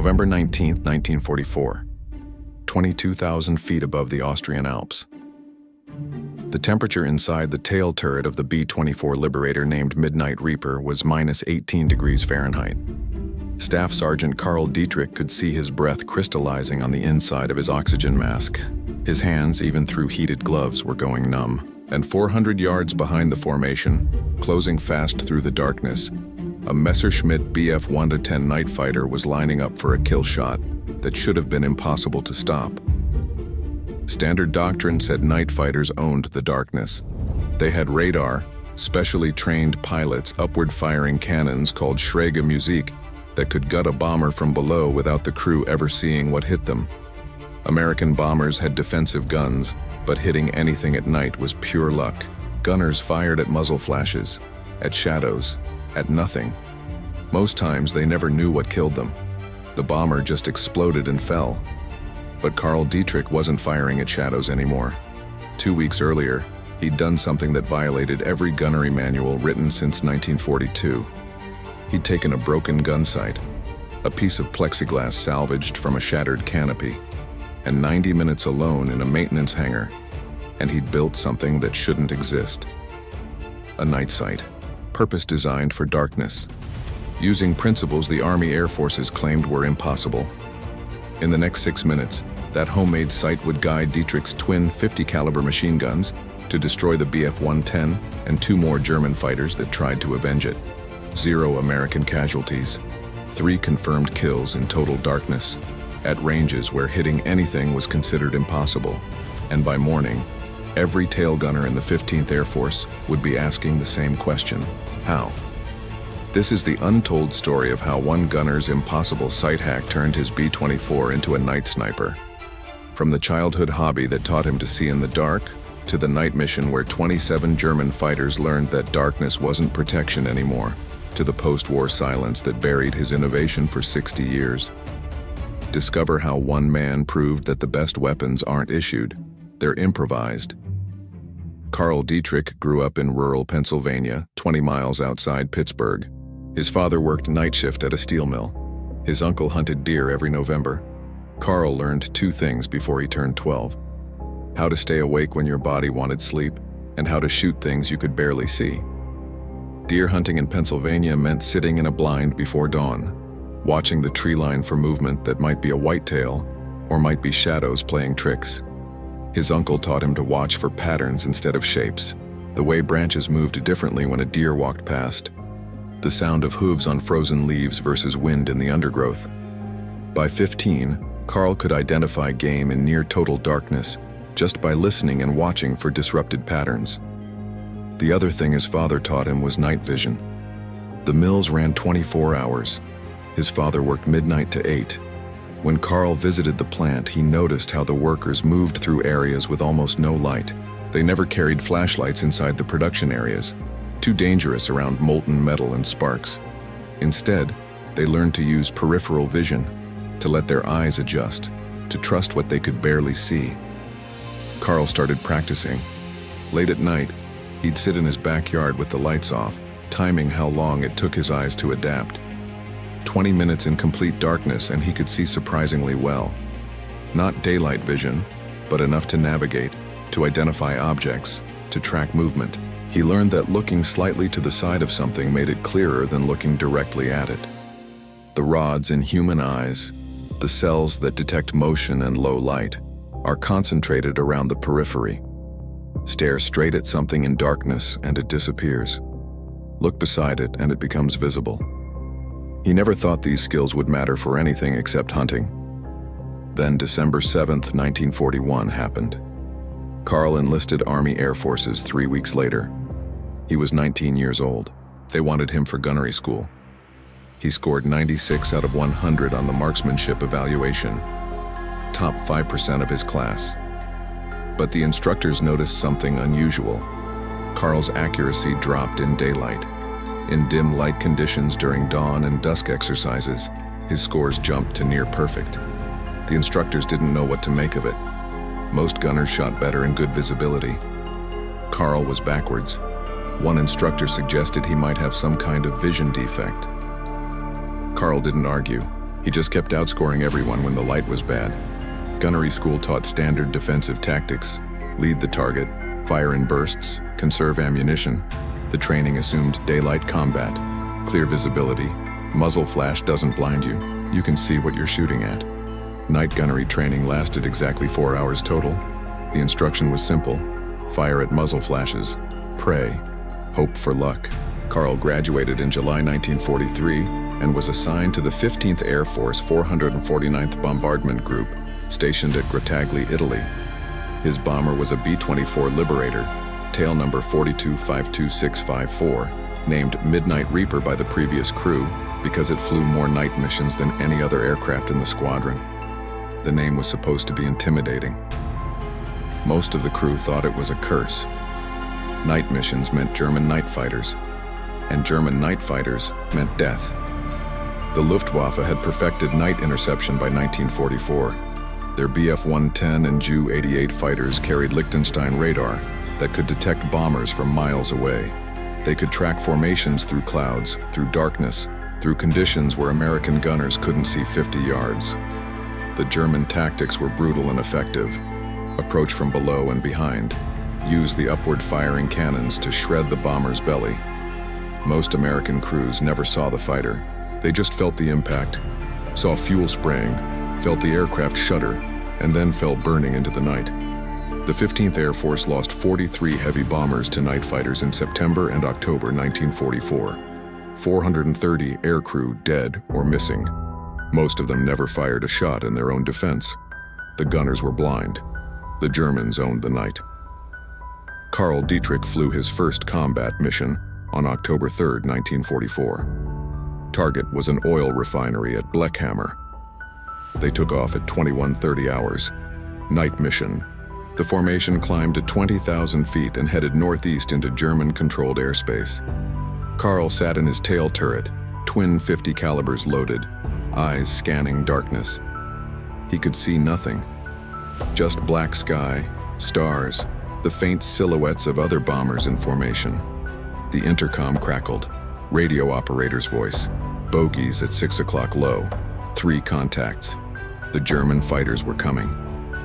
November 19, 1944, 22,000 feet above the Austrian Alps. The temperature inside the tail turret of the B-24 Liberator named Midnight Reaper was minus 18 degrees Fahrenheit. Staff Sergeant Carl Dietrich could see his breath crystallizing on the inside of his oxygen mask. His hands, even through heated gloves, were going numb. And 400 yards behind the formation, closing fast through the darkness, a Messerschmitt Bf 1-10 night fighter was lining up for a kill shot that should have been impossible to stop. Standard doctrine said night fighters owned the darkness. They had radar, specially trained pilots, upward-firing cannons called Schräge Musik that could gut a bomber from below without the crew ever seeing what hit them. American bombers had defensive guns, but hitting anything at night was pure luck. Gunners fired at muzzle flashes, at shadows, at nothing. Most times they never knew what killed them. The bomber just exploded and fell. But Carl Dietrich wasn't firing at shadows anymore. 2 weeks earlier, he'd done something that violated every gunnery manual written since 1942. He'd taken a broken gun sight, a piece of plexiglass salvaged from a shattered canopy, and 90 minutes alone in a maintenance hangar, and he'd built something that shouldn't exist. A night sight, purpose-designed for darkness, using principles the Army Air Forces claimed were impossible. In the next 6 minutes, that homemade sight would guide Dietrich's twin 50-caliber machine guns to destroy the Bf 110 and 2 more German fighters that tried to avenge it. 0 American casualties, 3 confirmed kills in total darkness, at ranges where hitting anything was considered impossible. And by morning, every tail gunner in the 15th Air Force would be asking the same question: how? This is the untold story of how one gunner's impossible sight hack turned his B-24 into a night sniper. From the childhood hobby that taught him to see in the dark, to the night mission where 27 German fighters learned that darkness wasn't protection anymore, to the post-war silence that buried his innovation for 60 years. Discover how one man proved that the best weapons aren't issued, they're improvised. Carl Dietrich grew up in rural Pennsylvania, 20 miles outside Pittsburgh. His father worked night shift at a steel mill. His uncle hunted deer every November. Carl learned 2 things before he turned 12: how to stay awake when your body wanted sleep, and how to shoot things you could barely see. Deer hunting in Pennsylvania meant sitting in a blind before dawn, watching the tree line for movement that might be a whitetail or might be shadows playing tricks. His uncle taught him to watch for patterns instead of shapes, the way branches moved differently when a deer walked past, the sound of hooves on frozen leaves versus wind in the undergrowth. By 15, Carl could identify game in near total darkness just by listening and watching for disrupted patterns. The other thing his father taught him was night vision. The mills ran 24 hours. His father worked midnight to 8. When Carl visited the plant, he noticed how the workers moved through areas with almost no light. They never carried flashlights inside the production areas, too dangerous around molten metal and sparks. Instead, they learned to use peripheral vision, to let their eyes adjust, to trust what they could barely see. Carl started practicing. Late at night, he'd sit in his backyard with the lights off, timing how long it took his eyes to adapt. 20 minutes in complete darkness and he could see surprisingly well. Not daylight vision, but enough to navigate, to identify objects, to track movement. He learned that looking slightly to the side of something made it clearer than looking directly at it. The rods in human eyes, the cells that detect motion and low light, are concentrated around the periphery. Stare straight at something in darkness and it disappears. Look beside it and it becomes visible. He never thought these skills would matter for anything except hunting. Then December 7th, 1941 happened. Carl enlisted Army Air Forces 3 weeks later. He was 19 years old. They wanted him for gunnery school. He scored 96 out of 100 on the marksmanship evaluation, top 5% of his class. But the instructors noticed something unusual. Carl's accuracy dropped in daylight. In dim light conditions during dawn and dusk exercises, his scores jumped to near perfect. The instructors didn't know what to make of it. Most gunners shot better in good visibility. Carl was backwards. One instructor suggested he might have some kind of vision defect. Carl didn't argue. He just kept outscoring everyone when the light was bad. Gunnery school taught standard defensive tactics: lead the target, fire in bursts, conserve ammunition. The training assumed daylight combat, clear visibility. Muzzle flash doesn't blind you. You can see what you're shooting at. Night gunnery training lasted exactly 4 hours total. The instruction was simple: fire at muzzle flashes, pray, hope for luck. Carl graduated in July 1943 and was assigned to the 15th Air Force 449th Bombardment Group, stationed at Grottaglie, Italy. His bomber was a B-24 Liberator, tail number 4252654, named Midnight Reaper by the previous crew because it flew more night missions than any other aircraft in the squadron. The name was supposed to be intimidating. Most of the crew thought it was a curse. Night missions meant German night fighters, and German night fighters meant death. The Luftwaffe had perfected night interception by 1944. Their Bf-110 and Ju-88 fighters carried Liechtenstein radar that could detect bombers from miles away. They could track formations through clouds, through darkness, through conditions where American gunners couldn't see 50 yards. The German tactics were brutal and effective. Approach from below and behind. Use the upward firing cannons to shred the bomber's belly. Most American crews never saw the fighter. They just felt the impact, saw fuel spraying, felt the aircraft shudder, and then fell burning into the night. The 15th Air Force lost 43 heavy bombers to night fighters in September and October 1944. 430 aircrew dead or missing. Most of them never fired a shot in their own defense. The gunners were blind. The Germans owned the night. Carl Dietrich flew his first combat mission on October 3, 1944. Target was an oil refinery at Blechhammer. They took off at 21:30 hours. Night mission. The formation climbed to 20,000 feet and headed northeast into German-controlled airspace. Carl sat in his tail turret, twin .50 calibers loaded, eyes scanning darkness. He could see nothing. Just black sky, stars, the faint silhouettes of other bombers in formation. The intercom crackled. Radio operator's voice. Bogies at 6 o'clock low. 3 contacts. The German fighters were coming.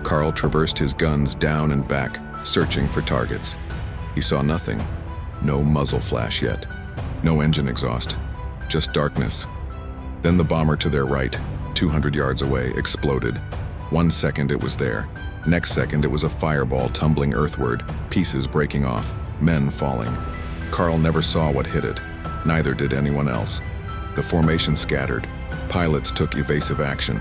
Carl traversed his guns down and back, searching for targets. He saw nothing. No muzzle flash yet. No engine exhaust. Just darkness. Then the bomber to their right, 200 yards away, exploded. 1 second it was there. Next second it was a fireball tumbling earthward, pieces breaking off, men falling. Carl never saw what hit it. Neither did anyone else. The formation scattered. Pilots took evasive action.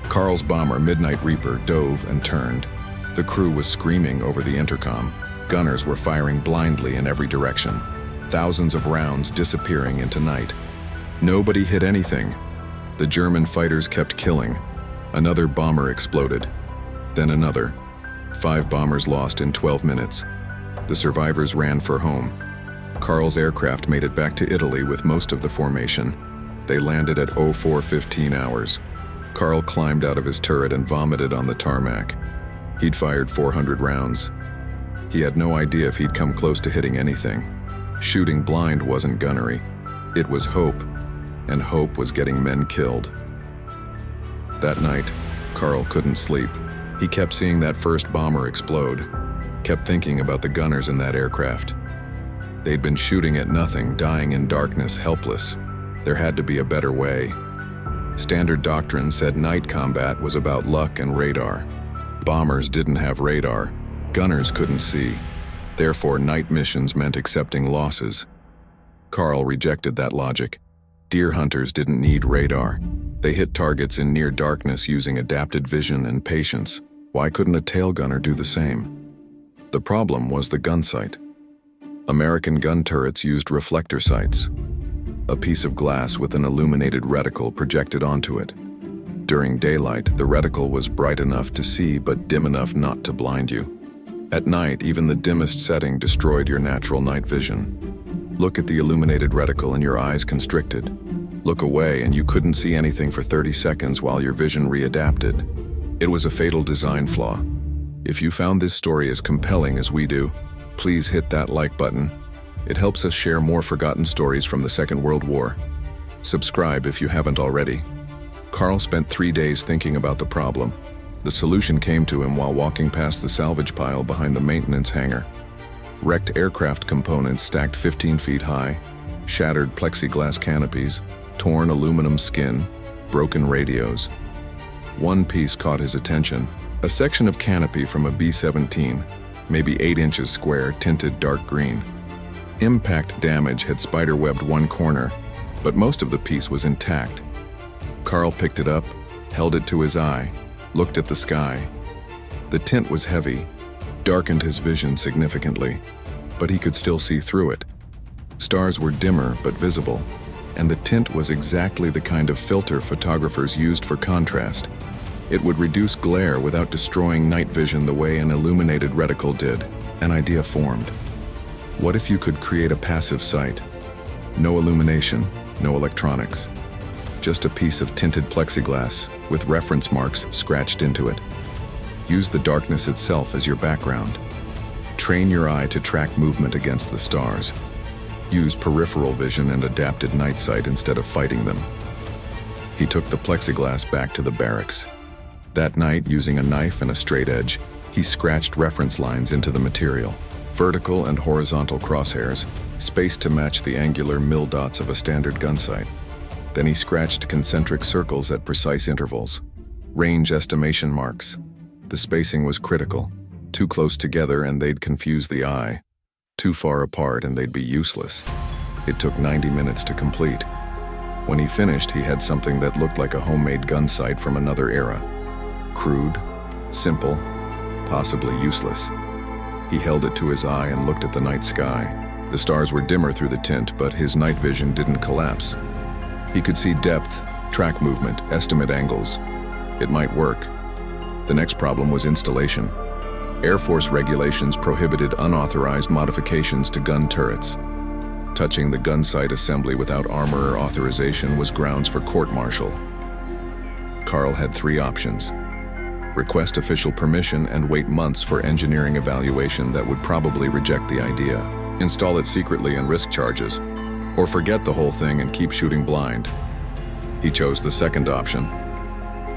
Carl's bomber, Midnight Reaper, dove and turned. The crew was screaming over the intercom. Gunners were firing blindly in every direction. Thousands of rounds disappearing into night. Nobody hit anything. The German fighters kept killing. Another bomber exploded. Then another. 5 bombers lost in 12 minutes. The survivors ran for home. Carl's aircraft made it back to Italy with most of the formation. They landed at 04:15 hours. Carl climbed out of his turret and vomited on the tarmac. He'd fired 400 rounds. He had no idea if he'd come close to hitting anything. Shooting blind wasn't gunnery. It was hope, and hope was getting men killed. That night, Carl couldn't sleep. He kept seeing that first bomber explode, kept thinking about the gunners in that aircraft. They'd been shooting at nothing, dying in darkness, helpless. There had to be a better way. Standard doctrine said night combat was about luck and radar. Bombers didn't have radar. Gunners couldn't see. Therefore, night missions meant accepting losses. Carl rejected that logic. Deer hunters didn't need radar. They hit targets in near darkness using adapted vision and patience. Why couldn't a tail gunner do the same? The problem was the gun sight. American gun turrets used reflector sights, a piece of glass with an illuminated reticle projected onto it. During daylight, the reticle was bright enough to see but dim enough not to blind you. At night, even the dimmest setting destroyed your natural night vision. Look at the illuminated reticle and your eyes constricted. Look away and you couldn't see anything for 30 seconds while your vision readapted. It was a fatal design flaw. If you found this story as compelling as we do, please hit that like button. It helps us share more forgotten stories from the Second World War. Subscribe if you haven't already. Carl spent 3 days thinking about the problem. The solution came to him while walking past the salvage pile behind the maintenance hangar. Wrecked aircraft components stacked 15 feet high, shattered plexiglass canopies, torn aluminum skin, broken radios. One piece caught his attention, a section of canopy from a B-17, maybe 8 inches square, tinted dark green. Impact damage had spiderwebbed one corner, but most of the piece was intact. Carl picked it up, held it to his eye, looked at the sky. The tint was heavy, darkened his vision significantly, but he could still see through it. Stars were dimmer but visible, and the tint was exactly the kind of filter photographers used for contrast. It would reduce glare without destroying night vision the way an illuminated reticle did. An idea formed. What if you could create a passive sight? No illumination, no electronics. Just a piece of tinted plexiglass with reference marks scratched into it. Use the darkness itself as your background. Train your eye to track movement against the stars. Use peripheral vision and adapted night sight instead of fighting them. He took the plexiglass back to the barracks. That night, using a knife and a straight edge, he scratched reference lines into the material. Vertical and horizontal crosshairs, spaced to match the angular mill dots of a standard gun sight. Then he scratched concentric circles at precise intervals. Range estimation marks. The spacing was critical. Too close together and they'd confuse the eye. Too far apart and they'd be useless. It took 90 minutes to complete. When he finished, he had something that looked like a homemade gun sight from another era. Crude, simple, possibly useless. He held it to his eye and looked at the night sky. The stars were dimmer through the tint, but his night vision didn't collapse. He could see depth, track movement, estimate angles. It might work. The next problem was installation. Air Force regulations prohibited unauthorized modifications to gun turrets. Touching the gun sight assembly without armorer authorization was grounds for court-martial. Carl had 3 options. Request official permission and wait months for engineering evaluation that would probably reject the idea. Install it secretly and risk charges. Or forget the whole thing and keep shooting blind. He chose the second option.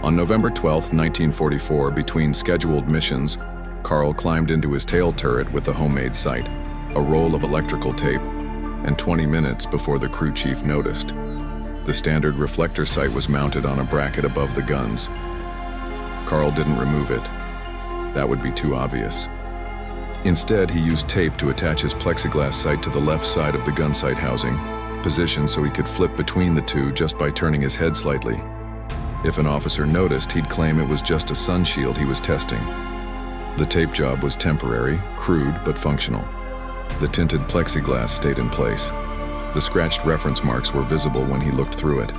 On November 12, 1944, between scheduled missions, Carl climbed into his tail turret with the homemade sight, a roll of electrical tape, and 20 minutes before the crew chief noticed. The standard reflector sight was mounted on a bracket above the guns. Carl didn't remove it. That would be too obvious. Instead, he used tape to attach his plexiglass sight to the left side of the gun sight housing, positioned so he could flip between the two just by turning his head slightly. If an officer noticed, he'd claim it was just a sun shield he was testing. The tape job was temporary, crude, but functional. The tinted plexiglass stayed in place. The scratched reference marks were visible when he looked through it.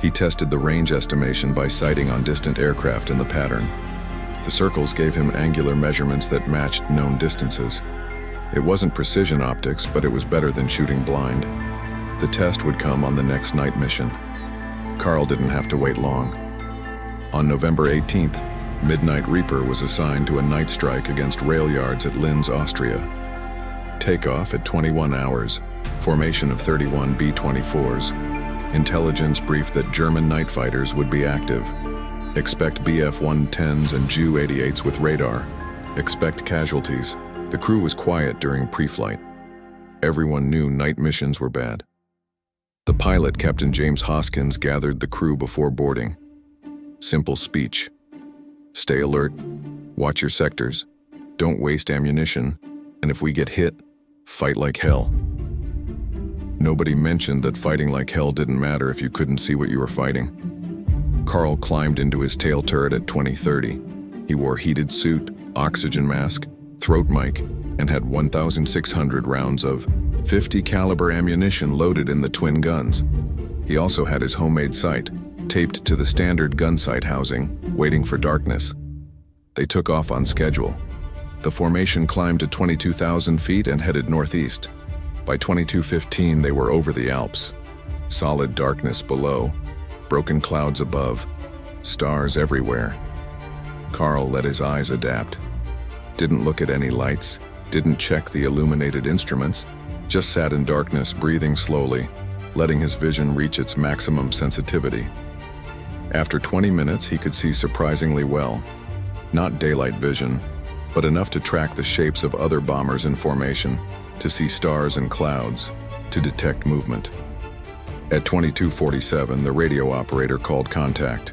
He tested the range estimation by sighting on distant aircraft in the pattern. The circles gave him angular measurements that matched known distances. It wasn't precision optics, but it was better than shooting blind. The test would come on the next night mission. Carl didn't have to wait long. On November 18th, Midnight Reaper was assigned to a night strike against rail yards at Linz, Austria. Takeoff at 21 hours, formation of 31 B-24s. Intelligence briefed that German night fighters would be active. Expect Bf-110s and Ju-88s with radar. Expect casualties. The crew was quiet during pre-flight. Everyone knew night missions were bad. The pilot, Captain James Hoskins, gathered the crew before boarding. Simple speech. Stay alert, watch your sectors, don't waste ammunition, and if we get hit, fight like hell. Nobody mentioned that fighting like hell didn't matter if you couldn't see what you were fighting. Carl climbed into his tail turret at 20:30. He wore heated suit, oxygen mask, throat mic, and had 1,600 rounds of .50 caliber ammunition loaded in the twin guns. He also had his homemade sight, taped to the standard gun sight housing, waiting for darkness. They took off on schedule. The formation climbed to 22,000 feet and headed northeast. By 22:15, they were over the Alps. Solid darkness below, broken clouds above, stars everywhere. Carl let his eyes adapt. Didn't look at any lights, didn't check the illuminated instruments, just sat in darkness, breathing slowly, letting his vision reach its maximum sensitivity. After 20 minutes, he could see surprisingly well. Not daylight vision, but enough to track the shapes of other bombers in formation, to see stars and clouds, to detect movement. At 22:47, the radio operator called contact.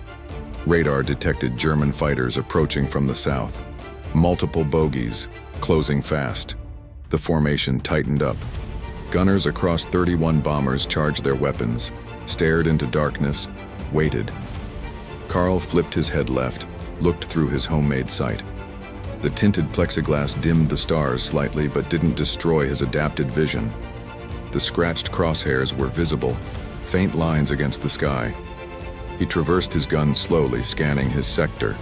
Radar detected German fighters approaching from the south. Multiple bogies, closing fast. The formation tightened up. Gunners across 31 bombers charged their weapons, stared into darkness, waited. Carl flipped his head left, looked through his homemade sight. The tinted plexiglass dimmed the stars slightly but didn't destroy his adapted vision. The scratched crosshairs were visible, faint lines against the sky. He traversed his gun slowly, scanning his sector.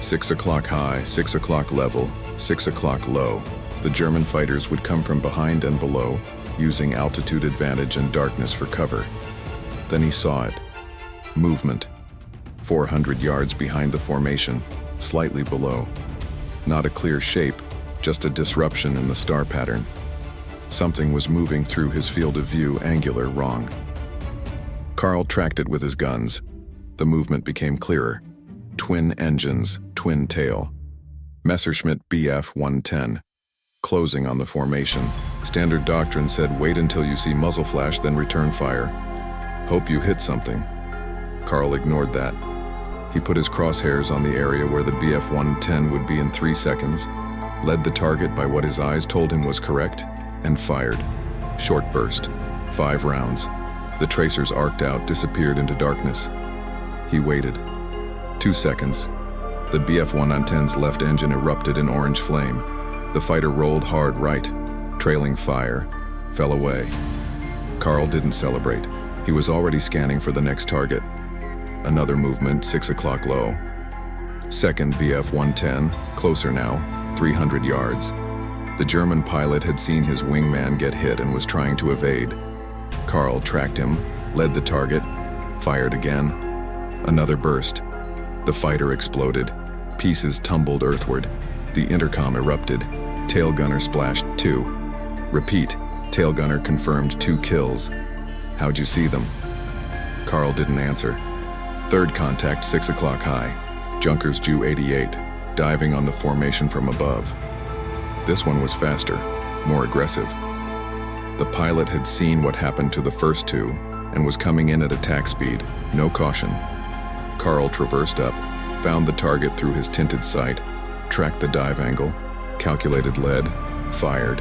6 o'clock high, 6 o'clock level, 6 o'clock low. The German fighters would come from behind and below, using altitude advantage and darkness for cover. Then he saw it. Movement. 400 yards behind the formation, slightly below. Not a clear shape, just a disruption in the star pattern. Something was moving through his field of view, angular, wrong. Carl tracked it with his guns. The movement became clearer. Twin engines, twin tail. Messerschmitt Bf-110. Closing on the formation. Standard doctrine said wait until you see muzzle flash, then return fire. Hope you hit something. Carl ignored that. He put his crosshairs on the area where the Bf-110 would be in 3 seconds, led the target by what his eyes told him was correct, and fired. Short burst. 5 rounds. The tracers arced out, disappeared into darkness. He waited. 2 seconds. The Bf-110's left engine erupted in orange flame. The fighter rolled hard right, trailing fire, fell away. Carl didn't celebrate. He was already scanning for the next target. Another movement, 6 o'clock low. Second Bf-110, closer now, 300 yards. The German pilot had seen his wingman get hit and was trying to evade. Carl tracked him, led the target, fired again. Another burst. The fighter exploded. Pieces tumbled earthward. The intercom erupted. Tail gunner splashed 2. Repeat. Tail gunner confirmed 2 kills. How'd you see them? Carl didn't answer. Third contact, 6 o'clock high. Junkers Ju-88, diving on the formation from above. This one was faster, more aggressive. The pilot had seen what happened to the first 2 and was coming in at attack speed, no caution. Carl traversed up, found the target through his tinted sight, tracked the dive angle, calculated lead, fired.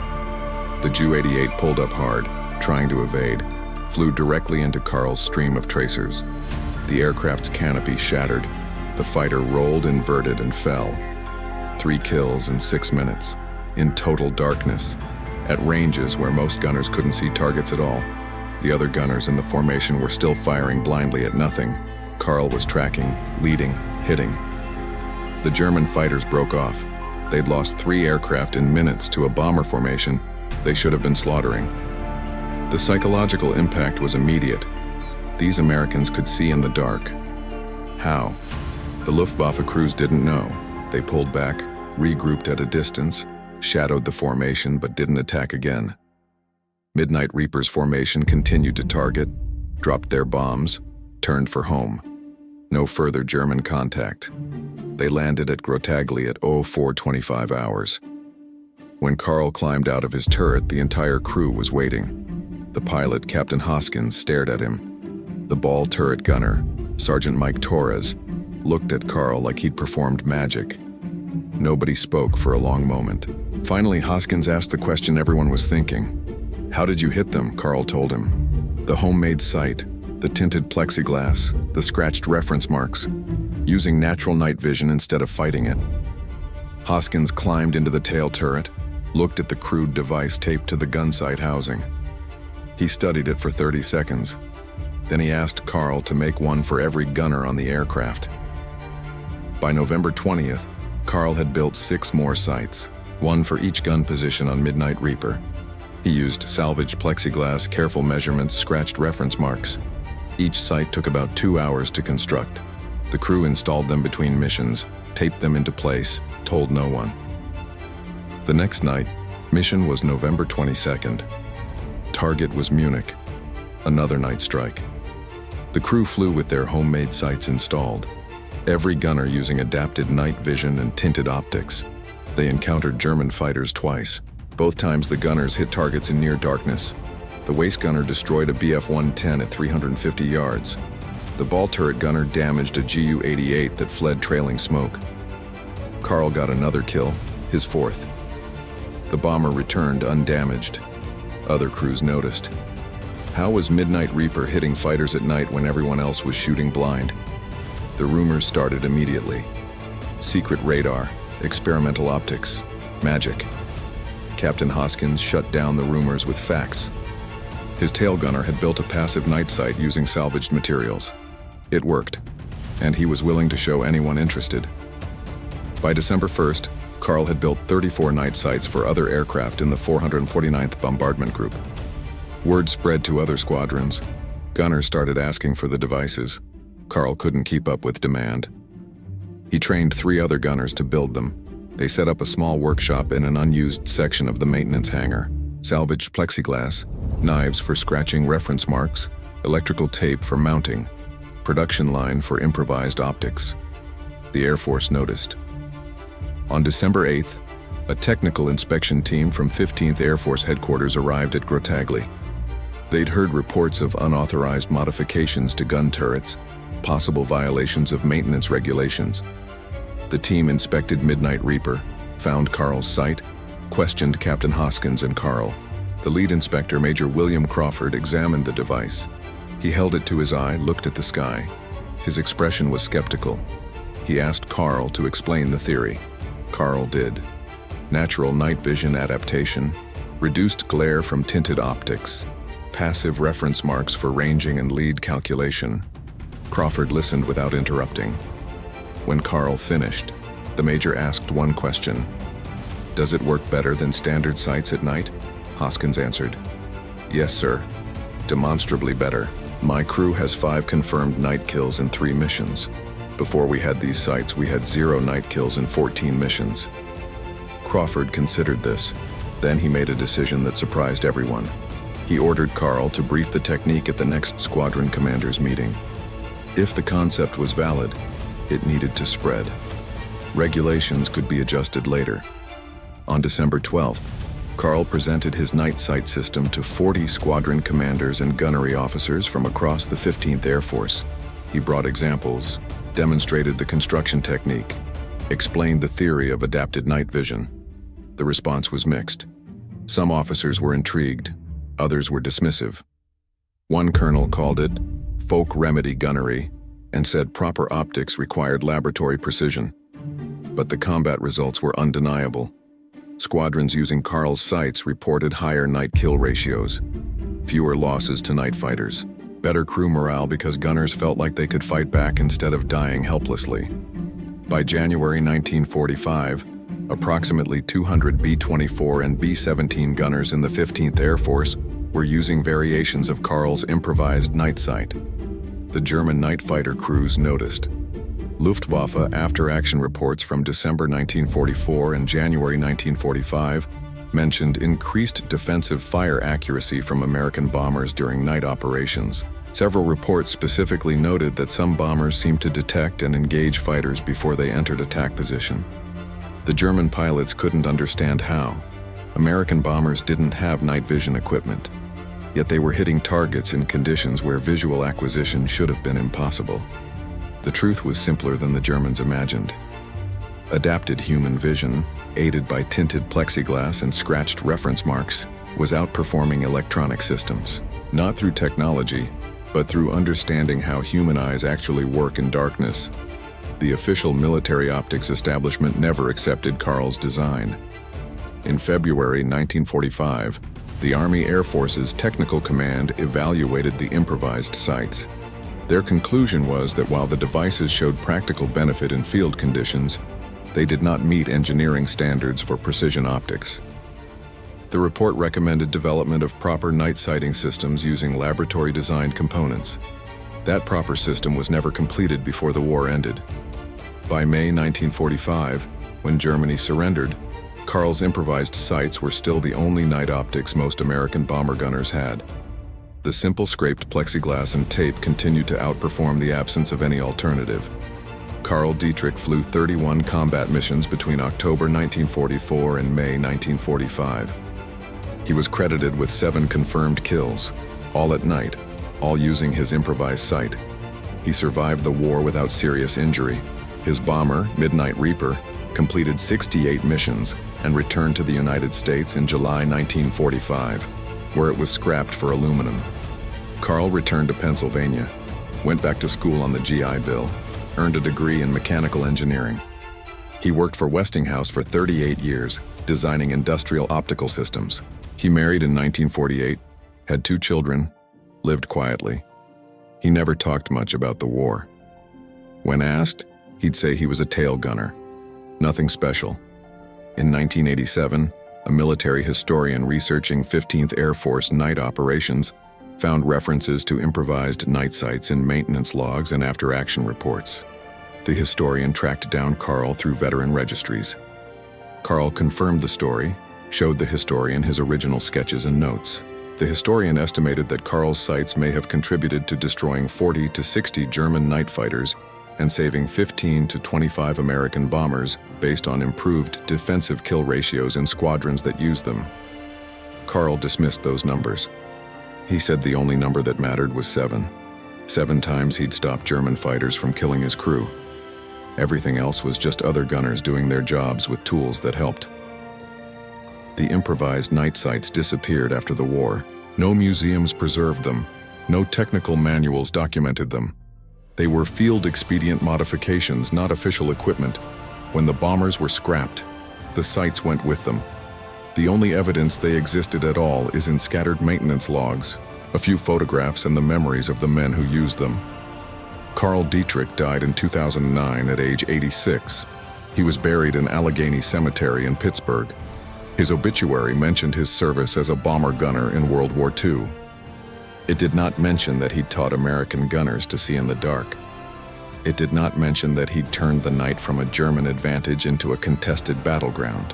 The Ju-88 pulled up hard, trying to evade, flew directly into Carl's stream of tracers. The aircraft's canopy shattered. The fighter rolled, inverted, and fell. 3 kills in 6 minutes, in total darkness, at ranges where most gunners couldn't see targets at all. The other gunners in the formation were still firing blindly at nothing. Carl was tracking, leading, hitting. The German fighters broke off. They'd lost 3 aircraft in minutes to a bomber formation they should have been slaughtering. The psychological impact was immediate. These Americans could see in the dark. How? The Luftwaffe crews didn't know. They pulled back, regrouped at a distance, shadowed the formation but didn't attack again. Midnight Reapers formation continued to target, dropped their bombs, turned for home. No further German contact. They landed at Grottaglie at 04:25 hours. When Carl climbed out of his turret, the entire crew was waiting. The pilot, Captain Hoskins, stared at him. The ball turret gunner, Sergeant Mike Torres, looked at Carl like he'd performed magic. Nobody spoke for a long moment. Finally, Hoskins asked the question everyone was thinking. How did you hit them? Carl told him. The homemade sight, the tinted plexiglass, the scratched reference marks, using natural night vision instead of fighting it. Hoskins climbed into the tail turret, looked at the crude device taped to the gun sight housing. He studied it for 30 seconds. Then he asked Carl to make one for every gunner on the aircraft. By November 20th, Carl had built 6 more sights, one for each gun position on Midnight Reaper. He used salvaged plexiglass, careful measurements, scratched reference marks. Each sight took about 2 hours to construct. The crew installed them between missions, taped them into place, told no one. The next night, mission was November 22nd. Target was Munich. Another night strike. The crew flew with their homemade sights installed, every gunner using adapted night vision and tinted optics. They encountered German fighters twice. Both times the gunners hit targets in near darkness. The waist gunner destroyed a Bf-110 at 350 yards. The ball turret gunner damaged a Gu-88 that fled trailing smoke. Carl got another kill, his fourth. The bomber returned undamaged. Other crews noticed. How was Midnight Reaper hitting fighters at night when everyone else was shooting blind? The rumors started immediately. Secret radar, experimental optics, magic. Captain Hoskins shut down the rumors with facts. His tail gunner had built a passive night sight using salvaged materials. It worked, and he was willing to show anyone interested. By December 1st, Carl had built 34 night sights for other aircraft in the 449th Bombardment Group. Word spread to other squadrons. Gunners started asking for the devices. Carl couldn't keep up with demand. He trained 3 other gunners to build them. They set up a small workshop in an unused section of the maintenance hangar. Salvaged plexiglas, knives for scratching reference marks, electrical tape for mounting, production line for improvised optics. The Air Force noticed. On December 8th, a technical inspection team from 15th Air Force Headquarters arrived at Grotagli. They'd heard reports of unauthorized modifications to gun turrets, possible violations of maintenance regulations. The team inspected Midnight Reaper, found Carl's sight, questioned Captain Hoskins and Carl. The lead inspector, Major William Crawford, examined the device. He held it to his eye, looked at the sky. His expression was skeptical. He asked Carl to explain the theory. Carl did. Natural night vision adaptation, reduced glare from tinted optics, passive reference marks for ranging and lead calculation. Crawford listened without interrupting. When Carl finished, the major asked one question. "Does it work better than standard sights at night?" Hoskins answered, "Yes, sir. Demonstrably better. My crew has 5 confirmed night kills in 3 missions. Before we had these sights, we had 0 night kills in 14 missions." Crawford considered this. Then he made a decision that surprised everyone. He ordered Carl to brief the technique at the next squadron commanders' meeting. If the concept was valid, it needed to spread. Regulations could be adjusted later. On December 12th, Carl presented his night sight system to 40 squadron commanders and gunnery officers from across the 15th Air Force. He brought examples, demonstrated the construction technique, explained the theory of adapted night vision. The response was mixed. Some officers were intrigued, others were dismissive. One colonel called it folk remedy gunnery and said proper optics required laboratory precision. But the combat results were undeniable. Squadrons using Carl's sights reported higher night kill ratios, fewer losses to night fighters, better crew morale because gunners felt like they could fight back instead of dying helplessly. By January 1945, approximately 200 B-24 and B-17 gunners in the 15th Air Force were using variations of Carl's improvised night sight. The German night fighter crews noticed. Luftwaffe after-action reports from December 1944 and January 1945 mentioned increased defensive fire accuracy from American bombers during night operations. Several reports specifically noted that some bombers seemed to detect and engage fighters before they entered attack position. The German pilots couldn't understand how. American bombers didn't have night vision equipment, yet they were hitting targets in conditions where visual acquisition should have been impossible. The truth was simpler than the Germans imagined. Adapted human vision, aided by tinted plexiglass and scratched reference marks, was outperforming electronic systems, not through technology, but through understanding how human eyes actually work in darkness. The official military optics establishment never accepted Carl's design. In February 1945, the Army Air Force's Technical Command evaluated the improvised sights. Their conclusion was that while the devices showed practical benefit in field conditions, they did not meet engineering standards for precision optics. The report recommended development of proper night sighting systems using laboratory-designed components. That proper system was never completed before the war ended. By May 1945, when Germany surrendered, Carl's improvised sights were still the only night optics most American bomber gunners had. The simple scraped plexiglass and tape continued to outperform the absence of any alternative. Carl Dietrich flew 31 combat missions between October 1944 and May 1945. He was credited with 7 confirmed kills, all at night, all using his improvised sight. He survived the war without serious injury. His bomber, Midnight Reaper, completed 68 missions and returned to the United States in July 1945, where it was scrapped for aluminum. Carl returned to Pennsylvania, went back to school on the GI Bill, earned a degree in mechanical engineering. He worked for Westinghouse for 38 years, designing industrial optical systems. He married in 1948, had 2 children, lived quietly. He never talked much about the war. When asked, he'd say he was a tail gunner. Nothing special. In 1987, a military historian researching 15th Air Force night operations found references to improvised night sites in maintenance logs and after-action reports. The historian tracked down Carl through veteran registries. Carl confirmed the story, showed the historian his original sketches and notes. The historian estimated that Carl's sites may have contributed to destroying 40 to 60 German night fighters and saving 15 to 25 American bombers based on improved defensive kill ratios in squadrons that used them. Carl dismissed those numbers. He said the only number that mattered was 7. 7 times he'd stopped German fighters from killing his crew. Everything else was just other gunners doing their jobs with tools that helped. The improvised night sites disappeared after the war. No museums preserved them. No technical manuals documented them. They were field expedient modifications, not official equipment. When the bombers were scrapped, the sites went with them. The only evidence they existed at all is in scattered maintenance logs, a few photographs and the memories of the men who used them. Carl Dietrich died in 2009 at age 86. He was buried in Allegheny Cemetery in Pittsburgh. His obituary mentioned his service as a bomber gunner in World War II. It did not mention that he'd taught American gunners to see in the dark. It did not mention that he'd turned the night from a German advantage into a contested battleground.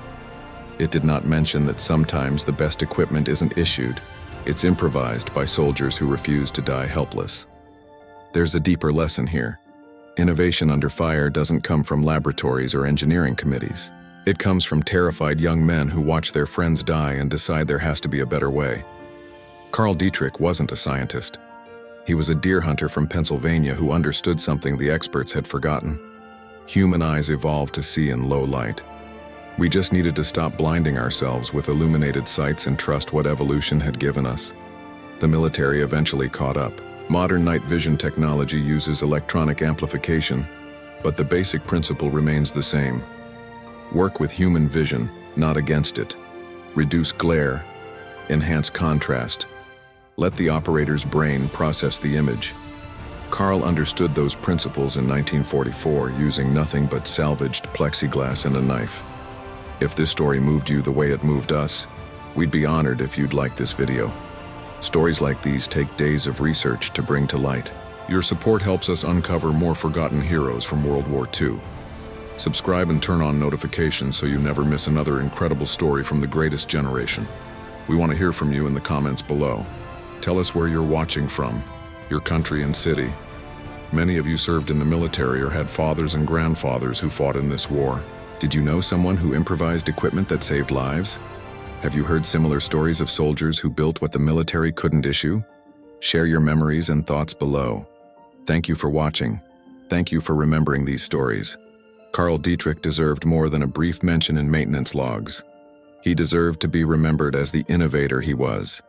It did not mention that sometimes the best equipment isn't issued, it's improvised by soldiers who refuse to die helpless. There's a deeper lesson here. Innovation under fire doesn't come from laboratories or engineering committees. It comes from terrified young men who watch their friends die and decide there has to be a better way. Carl Dietrich wasn't a scientist. He was a deer hunter from Pennsylvania who understood something the experts had forgotten. Human eyes evolved to see in low light. We just needed to stop blinding ourselves with illuminated sights and trust what evolution had given us. The military eventually caught up. Modern night vision technology uses electronic amplification, but the basic principle remains the same. Work with human vision, not against it. Reduce glare, enhance contrast. Let the operator's brain process the image. Carl understood those principles in 1944 using nothing but salvaged plexiglass and a knife. If this story moved you the way it moved us, we'd be honored if you'd like this video. Stories like these take days of research to bring to light. Your support helps us uncover more forgotten heroes from World War II. Subscribe and turn on notifications so you never miss another incredible story from the greatest generation. We want to hear from you in the comments below. Tell us where you're watching from, your country and city. Many of you served in the military or had fathers and grandfathers who fought in this war. Did you know someone who improvised equipment that saved lives? Have you heard similar stories of soldiers who built what the military couldn't issue? Share your memories and thoughts below. Thank you for watching. Thank you for remembering these stories. Carl Dietrich deserved more than a brief mention in maintenance logs. He deserved to be remembered as the innovator he was.